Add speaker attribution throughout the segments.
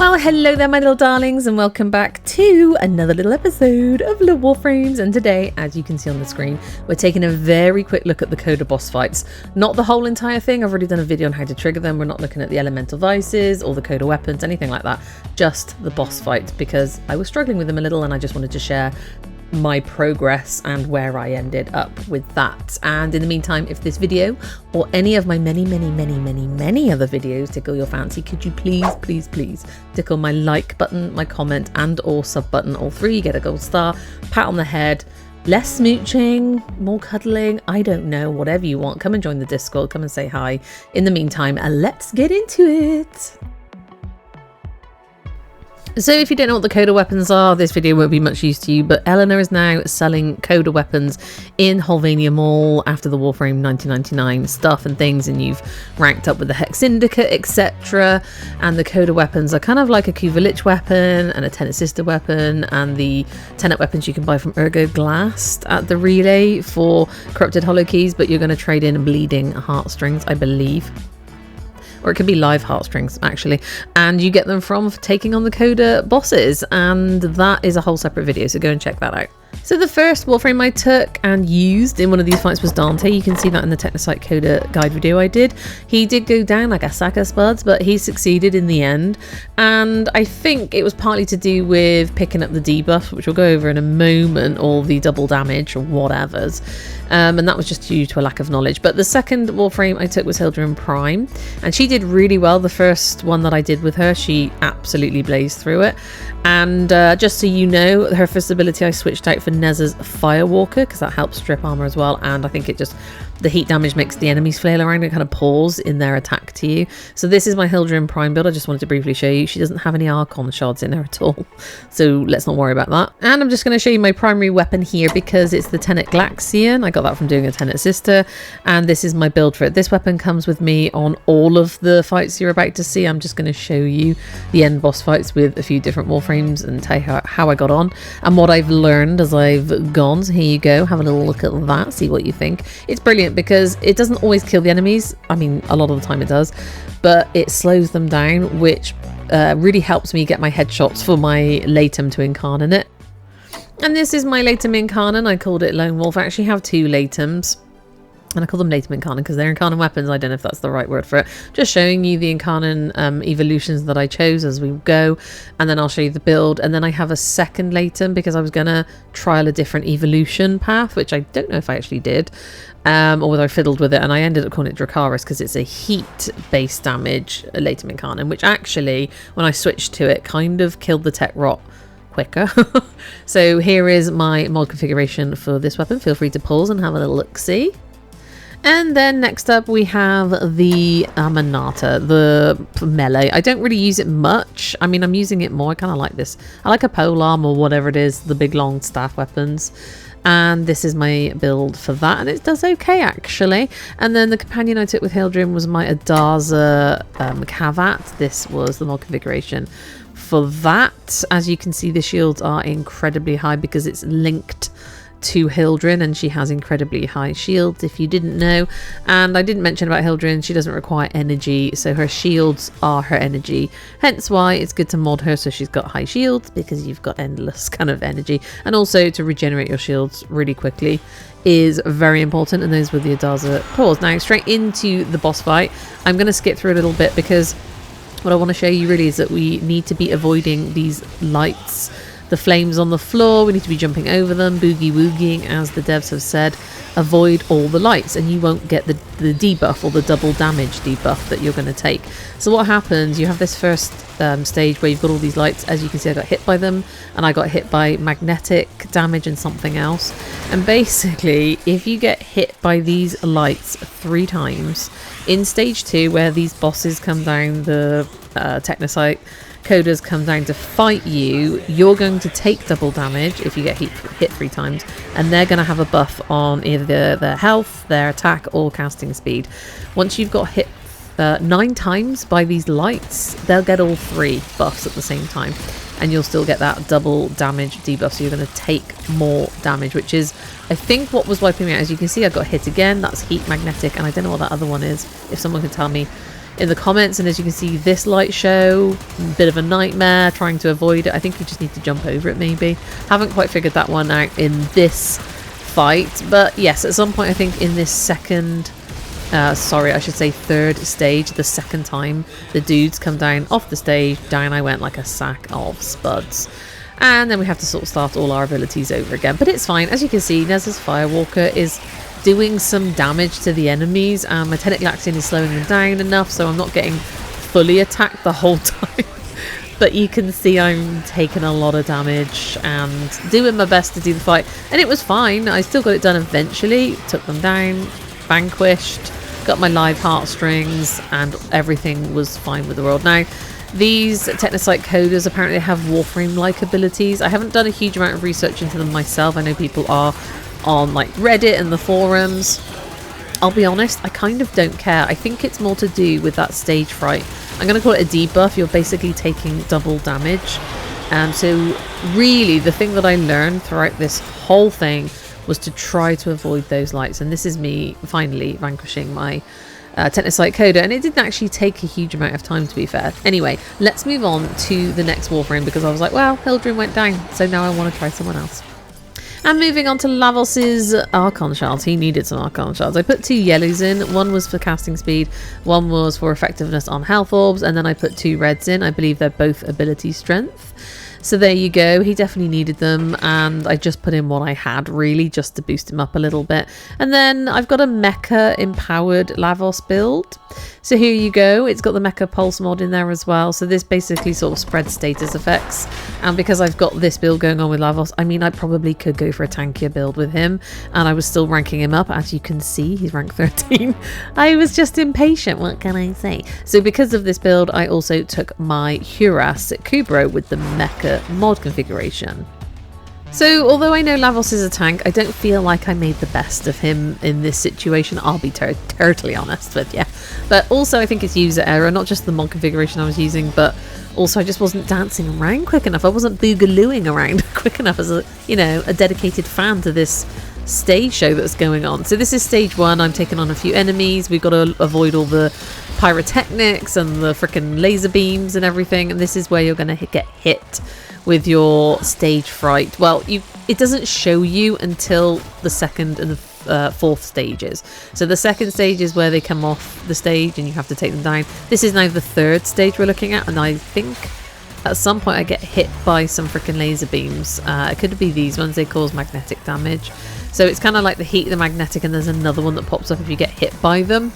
Speaker 1: Well, hello there, my little darlings, and welcome back to another little episode of Little Warframes. And today, as you can see on the screen, we're taking a very quick look at the Coda boss fights. Not the whole entire thing. I've already done a video on how to trigger them. We're not looking at the elemental vices or the Coda weapons, anything like that. Just the boss fight, because I was struggling with them a little and I just wanted to share my progress and where I ended up with that. And in the meantime, if this video or any of my many other videos tickle your fancy, could you please tickle my like button, my comment and or sub button, all three, get a gold star, pat on the head, less smooching, more cuddling, I don't know, whatever you want. Come and join the Discord, come and say hi. In the meantime, let's get into it. So if you don't know what the Coda weapons are, this video won't be much use to you, but Eleanor is now selling Coda weapons in Hollvania Mall after the Warframe 1999 stuff and things, and you've ranked up with the Hex Syndicate, etc. And the Coda weapons are kind of like a Kuvalich weapon and a Tenet Sister weapon, and the Tenet weapons you can buy from Ergo-Glast at the relay for corrupted hollow keys, but you're going to trade in bleeding heartstrings, I believe. Or it could be live heartstrings, actually. And you get them from taking on the Coda bosses. And that is a whole separate video, so go and check that out. So the first Warframe I took and used in one of these fights was Dante. You can see that in the Technocyte Coda guide video I did. He did go down like a sack of spuds, but he succeeded in the end. And I think it was partly to do with picking up the debuff, which we'll go over in a moment, or the double damage or whatever's. And that was just due to a lack of knowledge. But the second Warframe I took was Hildryn Prime, and she did really well. The first one that I did with her, she absolutely blazed through it. And just so you know, her first ability I switched out for Nezza's Firewalker, because that helps strip armor as well, and I think it just, the heat damage makes the enemies flail around and kind of pause in their attack to you. So this is my Hildryn Prime build. I just wanted to briefly show you. She doesn't have any Archon shards in her at all, so let's not worry about that. And I'm just going to show you my primary weapon here, because it's the Tenet Glaxian. I got that from doing a Tenet Sister, and this is my build for it. This weapon comes with me on all of the fights you're about to see. I'm just going to show you the end boss fights with a few different Warframes and tell you how I got on and what I've learned as I've gone. So here you go, have a little look at that, see what you think. It's brilliant because it doesn't always kill the enemies. I mean, a lot of the time it does, but it slows them down, which really helps me get my headshots for my Latum to Incarnate. And this is my Latum Incarnate. I called it Lone Wolf. I actually have two Latums, and I call them Latum Incarnate because they're Incarnate weapons. I don't know if that's the right word for it. Just showing you the Incarnate evolutions that I chose as we go, and then I'll show you the build. And then I have a second Latum because I was going to trial a different evolution path, which I don't know if I actually did, or whether I fiddled with it, and I ended up calling it Dracaris because it's a heat-based damage Latum Incarnate, which actually, when I switched to it, kind of killed the tech rot quicker. So here is my mod configuration for this weapon. Feel free to pause and have a little look-see. And then next up we have the Aminata, the melee. I don't really use it much. I mean, I'm using it more. I kind of like this. I like a polearm or whatever it is, the big long staff weapons. And this is my build for that, and it does okay actually. And then the companion I took with Hildryn was my Adaza Kavat. This was the mod configuration for that. As you can see, the shields are incredibly high because it's linked to Hildryn, and she has incredibly high shields, if you didn't know. And I didn't mention about Hildryn, she doesn't require energy, so her shields are her energy, hence why it's good to mod her so she's got high shields, because you've got endless kind of energy. And also to regenerate your shields really quickly is very important, and those were the Adaza claws. Now straight into the boss fight. I'm going to skip through a little bit because what I want to show you really is that we need to be avoiding these lights, the flames on the floor. We need to be jumping over them, boogie woogieing, as the devs have said. Avoid all the lights and you won't get the debuff or the double damage debuff that you're going to take. So what happens, you have this first stage where you've got all these lights. As you can see, I got hit by them, and I got hit by magnetic damage and something else. And basically, if you get hit by these lights 3 times in stage 2, where these bosses come down, the Technocyte Codas come down to fight you, you're going to take double damage if you get hit 3 times, and they're going to have a buff on either their health, their attack, or casting speed. Once you've got hit 9 times by these lights, they'll get all 3 buffs at the same time, and you'll still get that double damage debuff, so you're going to take more damage, which is, I think, what was wiping me out. As you can see, I got hit again. That's heat, magnetic, and I don't know what that other one is. If someone could tell me in the comments, and as you can see, this light show, a bit of a nightmare trying to avoid it. I think you just need to jump over it maybe. Haven't quite figured that one out in this fight, but yes, at some point I think in this second sorry, I should say third stage, the second time the dudes come down off the stage, down I went like a sack of spuds. And then we have to sort of start all our abilities over again. But it's fine. As you can see, Nez's Firewalker is doing some damage to the enemies. My Tenic is slowing them down enough, so I'm not getting fully attacked the whole time. But you can see I'm taking a lot of damage and doing my best to do the fight. And it was fine. I still got it done eventually. Took them down, vanquished, got my live heartstrings, and everything was fine with the world. Now, these Technocyte Codas apparently have Warframe-like abilities. I haven't done a huge amount of research into them myself. I know people are on like Reddit and the forums. I'll be honest, I kind of don't care. I think it's more to do with that stage fright. I'm going to call it a debuff. You're basically taking double damage. So really, the thing that I learned throughout this whole thing was to try to avoid those lights, and this is me finally vanquishing my Technocyte Coda, and it didn't actually take a huge amount of time, to be fair. Anyway, let's move on to the next Warframe, because I was like, well, Hildryn went down, so now I want to try someone else. And moving on to Lavos's Archon Shards. He needed some Archon Shards. I put 2 yellows in. One was for casting speed, one was for effectiveness on health orbs, and then I put 2 reds in. I believe they're both ability strength. So there you go, he definitely needed them, and I just put in what I had really just to boost him up a little bit. And then I've got a mecha empowered Lavos build. So here you go, it's got the mecha pulse mod in there as well, so this basically sort of spreads status effects. And because I've got this build going on with Lavos, I mean, I probably could go for a tankier build with him, and I was still ranking him up. As you can see, he's rank 13. I was just impatient, what can I say? So because of this build, I also took my Huras Kubro with the mecha mod configuration. So although I know Lavos is a tank, I don't feel like I made the best of him in this situation. I'll be totally honest with you. But also I think it's user error, not just the mod configuration I was using, but also I just wasn't dancing around quick enough. I wasn't boogalooing around quick enough as a, you know, a dedicated fan to this stage show that's going on. So this is stage 1. I'm taking on a few enemies. We've got to avoid all the pyrotechnics and the freaking laser beams and everything, and this is where you're going to get hit with your stage fright. Well, it doesn't show you until the second and the fourth stages. So the second stage is where they come off the stage and you have to take them down. This is now the third stage we're looking at, and I think at some point I get hit by some freaking laser beams. It could be these ones. They cause magnetic damage. So it's kind of like the heat, the magnetic, and there's another one that pops up if you get hit by them.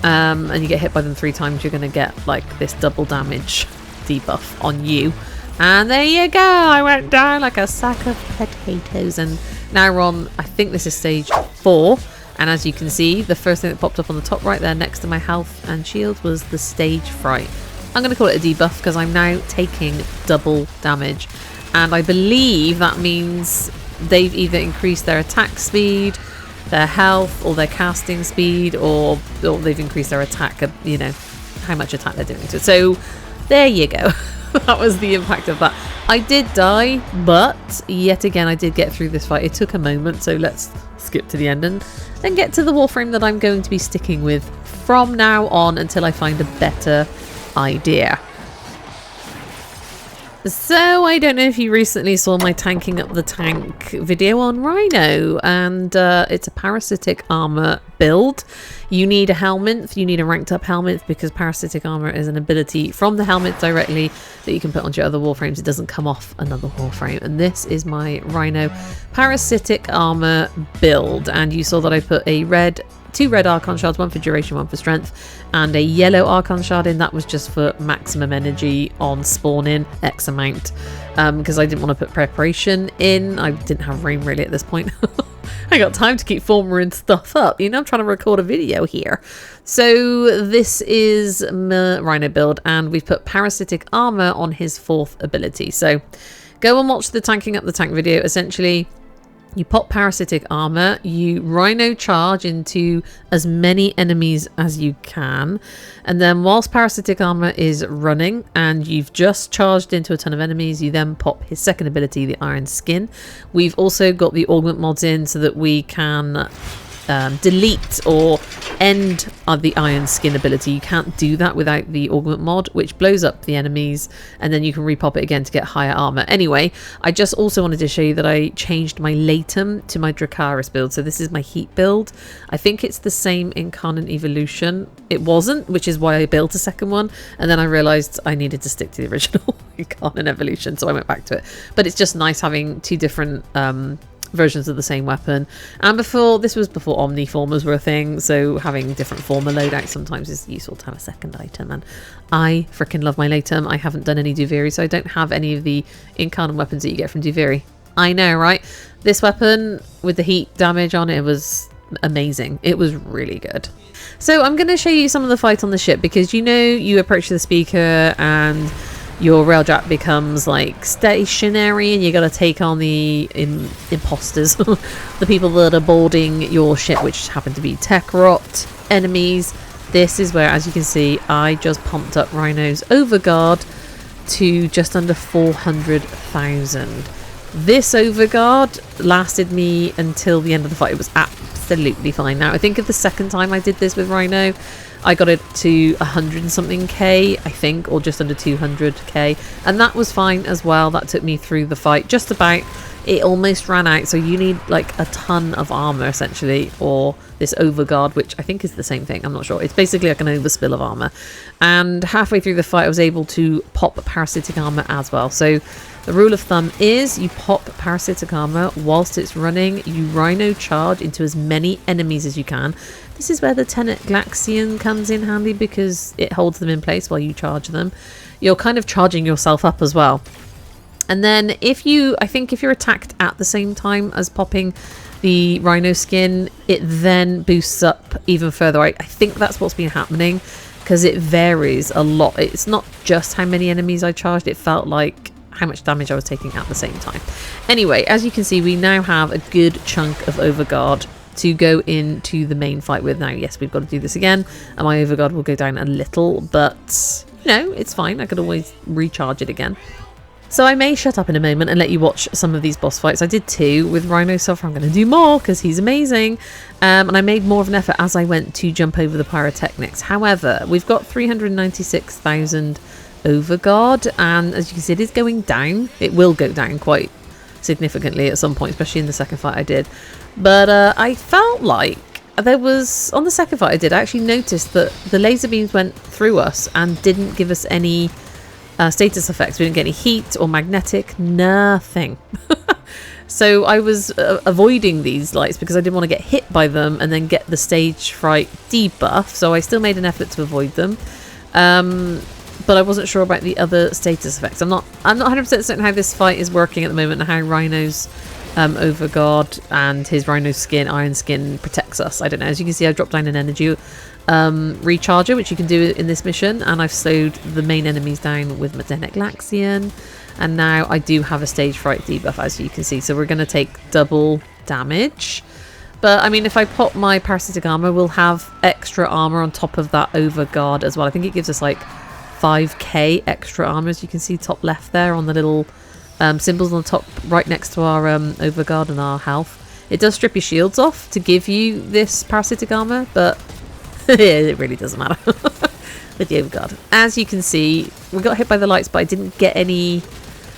Speaker 1: And you get hit by them 3 times, you're going to get like this double damage debuff on you. And there you go, I went down like a sack of potatoes. And now we're on, I think this is stage 4. And as you can see, the first thing that popped up on the top right there next to my health and shield was the stage fright. I'm going to call it a debuff because I'm now taking double damage. And I believe that means they've either increased their attack speed, their health, or their casting speed, or they've increased their attack, you know, how much attack they're doing to it. So there you go. That was the impact of that. I did die, but yet again I did get through this fight. It took a moment, so let's skip to the end and then get to the Warframe that I'm going to be sticking with from now on until I find a better idea. So I don't know if you recently saw my tanking up the tank video on Rhino, and it's a parasitic armor build. You need a helmet, you need a ranked up helmet, because parasitic armor is an ability from the helmet directly that you can put onto your other Warframes. It doesn't come off another Warframe, and this is my Rhino parasitic armor build. And you saw that I put a 2 red Archon Shards, 1 for duration, 1 for strength, and a yellow Archon Shard in. That was just for maximum energy on spawning X amount, because I didn't want to put preparation in. I didn't have rain really at this point. I got time to keep forming stuff up, you know, I'm trying to record a video here. So this is my Rhino build, and we've put parasitic armor on his 4th ability. So go and watch the tanking up the tank video. Essentially, you pop parasitic armor, you Rhino charge into as many enemies as you can, and then whilst parasitic armor is running and you've just charged into a ton of enemies, you then pop his 2nd ability, the Iron Skin. We've also got the augment mods in so that we can delete or end the iron skin ability. You can't do that without the augment mod, which blows up the enemies, and then you can repop it again to get higher armor. Anyway, I just also wanted to show you that I changed my Latum to my Dracaris build. So this is my heat build. I think it's the same in Incarnate Evolution. It wasn't, which is why I built a second one, and then I realized I needed to stick to the original Incarnate Evolution, so I went back to it. But it's just nice having two different versions of the same weapon. And this was before Omniformers were a thing, so having different former loadouts sometimes is useful to have a second item. And I freaking love my Latum. I haven't done any Duviri, so I don't have any of the Incarnate weapons that you get from Duviri. I know, right? This weapon with the heat damage on it was amazing. It was really good. So I'm going to show you some of the fight on the ship, because you approach the speaker and your railjack becomes like stationary, and you got to take on the imposters, the people that are boarding your ship, which happen to be tech rot enemies. This is where, as you can see, I just pumped up Rhino's Overguard to just under 400,000. This Overguard lasted me until the end of the fight. It was absolutely fine. Now, I think of the second time I did this with Rhino, I got it to 100 and something K, I think, or just under 200k, and that was fine as well. That took me through the fight just about. It almost ran out, so you need like a ton of armor essentially, or this Overguard, which I think is the same thing, I'm not sure. It's basically like an overspill of armor. And halfway through the fight I was able to pop parasitic armor as well. So the rule of thumb is you pop parasitic armor whilst it's running, you Rhino charge into as many enemies as you can. This is where the Tenet Glaxian comes in handy, because it holds them in place while you charge them. You're kind of charging yourself up as well. And then I think if you're attacked at the same time as popping the Rhino skin, it then boosts up even further. I think that's what's been happening, because it varies a lot. It's not just how many enemies I charged, it felt like how much damage I was taking at the same time. Anyway, as you can see, we now have a good chunk of Overguard to go into the main fight with. Now, yes, we've got to do this again, and my Overguard will go down a little, but it's fine. I could always recharge it again. So I may shut up in a moment and let you watch some of these boss fights. I did 2 with Rhino so far. I'm going to do more because he's amazing. And I made more of an effort as I went to jump over the pyrotechnics. However, we've got 396,000 Overguard, and as you can see, it is going down. It will go down quite significantly at some point, especially in the second fight I did. But I felt like there was, on the second fight I did, I actually noticed that the laser beams went through us and didn't give us any status effects. We didn't get any heat or magnetic, nothing. So I was avoiding these lights because I didn't want to get hit by them and then get the stage fright debuff. So I still made an effort to avoid them. But I wasn't sure about the other status effects. I'm not 100% certain how this fight is working at the moment, and how Rhino's Overguard and his Rhino skin, iron skin, protects us. I don't know. As you can see, I've dropped down an energy recharger, which you can do in this mission, and I've slowed the main enemies down with Tenet Glaxian, and now I do have a stage fright debuff, as you can see. So we're going to take double damage. But I mean, if I pop my parasitic armor, we'll have extra armor on top of that Overguard as well. I think it gives us like 5k extra armor, as you can see top left there on the little symbols on the top right next to our Overguard and our health. It does strip your shields off to give you this parasitic armor, but it really doesn't matter with the Overguard. As you can see, we got hit by the lights, but I didn't get any.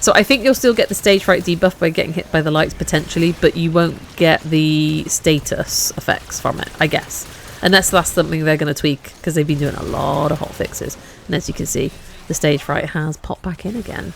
Speaker 1: So I think you'll still get the stage fright debuff by getting hit by the lights potentially, but you won't get the status effects from it, I guess. Unless that's something they're going to tweak, because they've been doing a lot of hotfixes. And as you can see, the stage fright has popped back in again.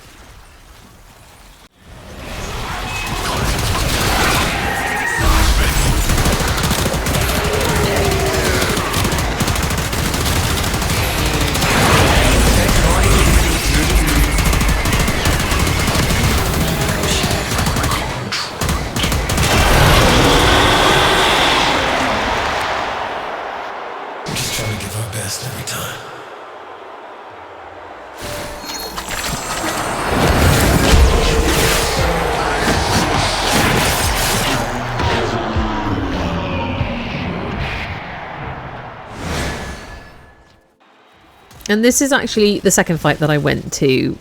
Speaker 1: And this is actually the second fight that I went to,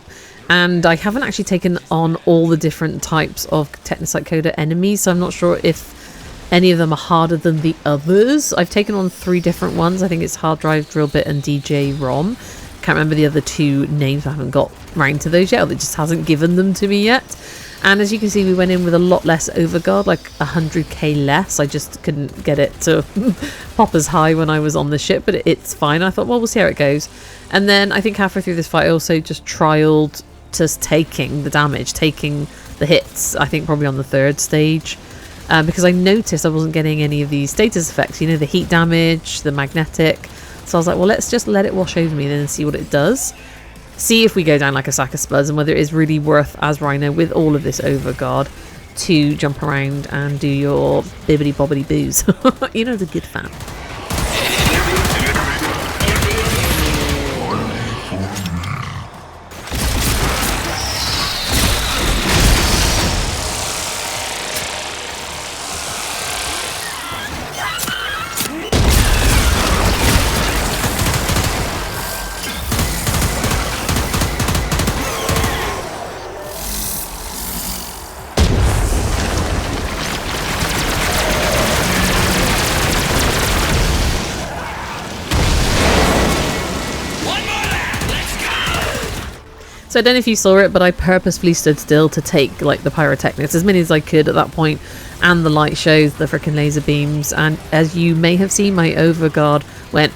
Speaker 1: and I haven't actually taken on all the different types of Technocyte Coda enemies, so I'm not sure if any of them are harder than the others. I've taken on 3 different ones. I think it's hard drive, drill bit, and DJ ROM. Can't remember the other 2 names. I haven't got round to those yet, or it just hasn't given them to me yet. And as you can see, we went in with a lot less Overguard, like 100k less. I just couldn't get it to pop as high when I was on the ship, but it's fine. I thought, well, we'll see how it goes. And then I think halfway through this fight, I also just trialed just taking the damage, taking the hits, I think probably on the 3rd stage. Because I noticed I wasn't getting any of these status effects, you know, the heat damage, the magnetic. So I was like, well, let's just let it wash over me then and see what it does. See if we go down like a sack of spuds, and whether it is really worth, as Rhino, with all of this Overguard, to jump around and do your bibbity bobbity boos. You know, the good fan. So I don't know if you saw it, but I purposefully stood still to take like the pyrotechnics, as many as I could at that point, and the light shows, the freaking laser beams. And as you may have seen, my Overguard went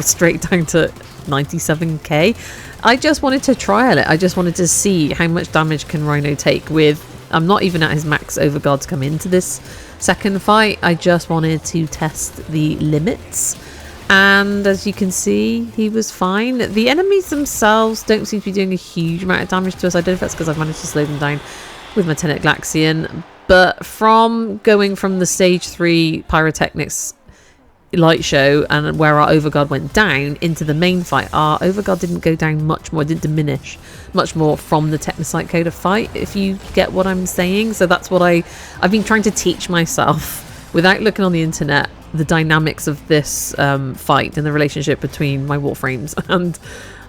Speaker 1: straight down to 97k. I just wanted to trial it. I just wanted to see how much damage can Rhino take with... I'm not even at his max Overguard to come into this second fight. I just wanted to test the limits. And as you can see, he was fine. The enemies themselves don't seem to be doing a huge amount of damage to us. I don't know if that's because I've managed to slow them down with my Tenet Glaxian. But from going from the stage 3 pyrotechnics light show and where our Overguard went down into the main fight, our Overguard didn't go down much more, it didn't diminish much more from the Technocyte Coda fight, if you get what I'm saying. So that's what I've been trying to teach myself without looking on the internet, the dynamics of this fight and the relationship between my Warframes and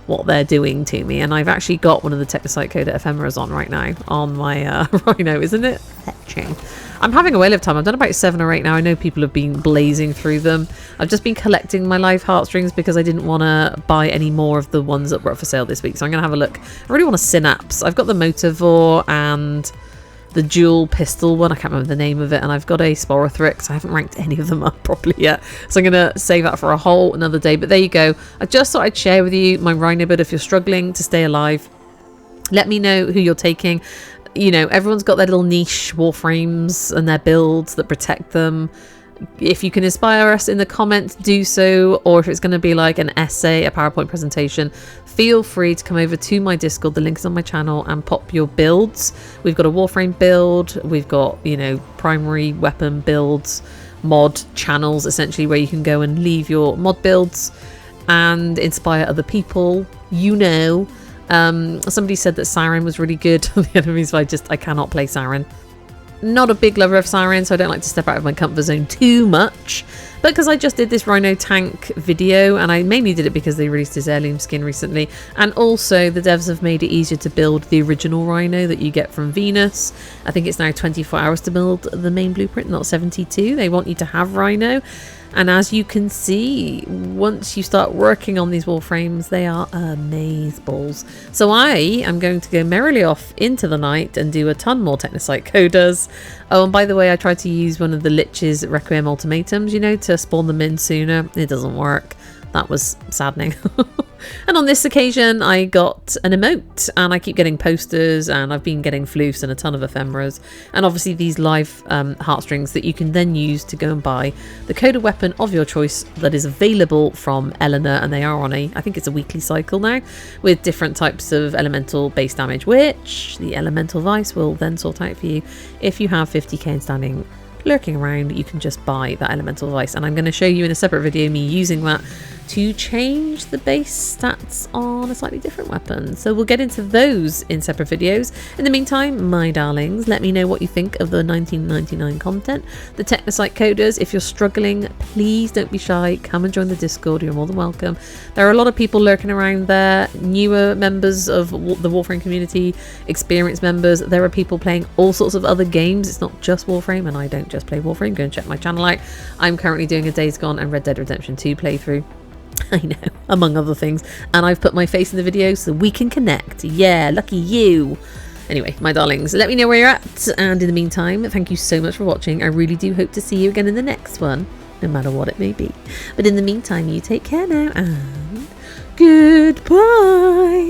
Speaker 1: what they're doing to me. And I've actually got one of the Technocyte Coda ephemeras on right now on my Rhino. Isn't it fetching? I'm having a whale of time. I've done about 7 or 8 now. I know people have been blazing through them. I've just been collecting my live heartstrings because I didn't want to buy any more of the ones that were up for sale this week. So I'm going to have a look. I really want a Synapse. I've got the Motivore and the dual pistol one. I can't remember the name of it. And I've got a Sporothrix. I haven't ranked any of them up properly yet. So I'm going to save that for a whole another day. But there you go. I just thought I'd share with you my Rhino build. If you're struggling to stay alive, let me know who you're taking. You know, everyone's got their little niche Warframes and their builds that protect them. If you can inspire us in the comments, do so. Or if it's going to be like an essay, a PowerPoint presentation, feel free to come over to my Discord. The link is on my channel, and pop your builds. We've got a Warframe build. We've got, you know, primary weapon builds, mod channels, essentially, where you can go and leave your mod builds and inspire other people. You know, somebody said that Siren was really good. The enemies, I cannot play Siren. Not a big lover of Siren, so I don't like to step out of my comfort zone too much. But because I just did this Rhino tank video, and I mainly did it because they released his heirloom skin recently, and also the devs have made it easier to build the original Rhino that you get from Venus. I think it's now 24 hours to build the main blueprint, not 72. They want you to have Rhino. And as you can see, once you start working on these Warframes, they are amazeballs. So I am going to go merrily off into the night and do a ton more Technocyte Codas. Oh, and by the way, I tried to use one of the Lich's Requiem ultimatums, you know, to spawn them in sooner. It doesn't work. That was saddening. And on this occasion, I got an emote, and I keep getting posters, and I've been getting floofs and a ton of ephemeras, and obviously these live heartstrings that you can then use to go and buy the Coda weapon of your choice that is available from Eleanor, and they are on I think it's a weekly cycle now, with different types of elemental base damage, which the Elemental Vice will then sort out for you. If you have 50k in standing lurking around, you can just buy that Elemental Vice, and I'm going to show you in a separate video me using that to change the base stats on a slightly different weapon. So we'll get into those in separate videos. In the meantime, my darlings, let me know what you think of the 1999 content, the Technocyte Codas. If you're struggling, please don't be shy. Come and join the Discord. You're more than welcome. There are a lot of people lurking around there, newer members of the Warframe community, experienced members. There are people playing all sorts of other games. It's not just Warframe, and I don't just play Warframe, go and check my channel out. I'm currently doing a Days Gone and Red Dead Redemption 2 playthrough. I know, among other things. And I've put my face in the video so we can connect. Yeah, lucky you. Anyway, my darlings, let me know where you're at. And in the meantime, thank you so much for watching. I really do hope to see you again in the next one, no matter what it may be. But in the meantime, you take care now and goodbye.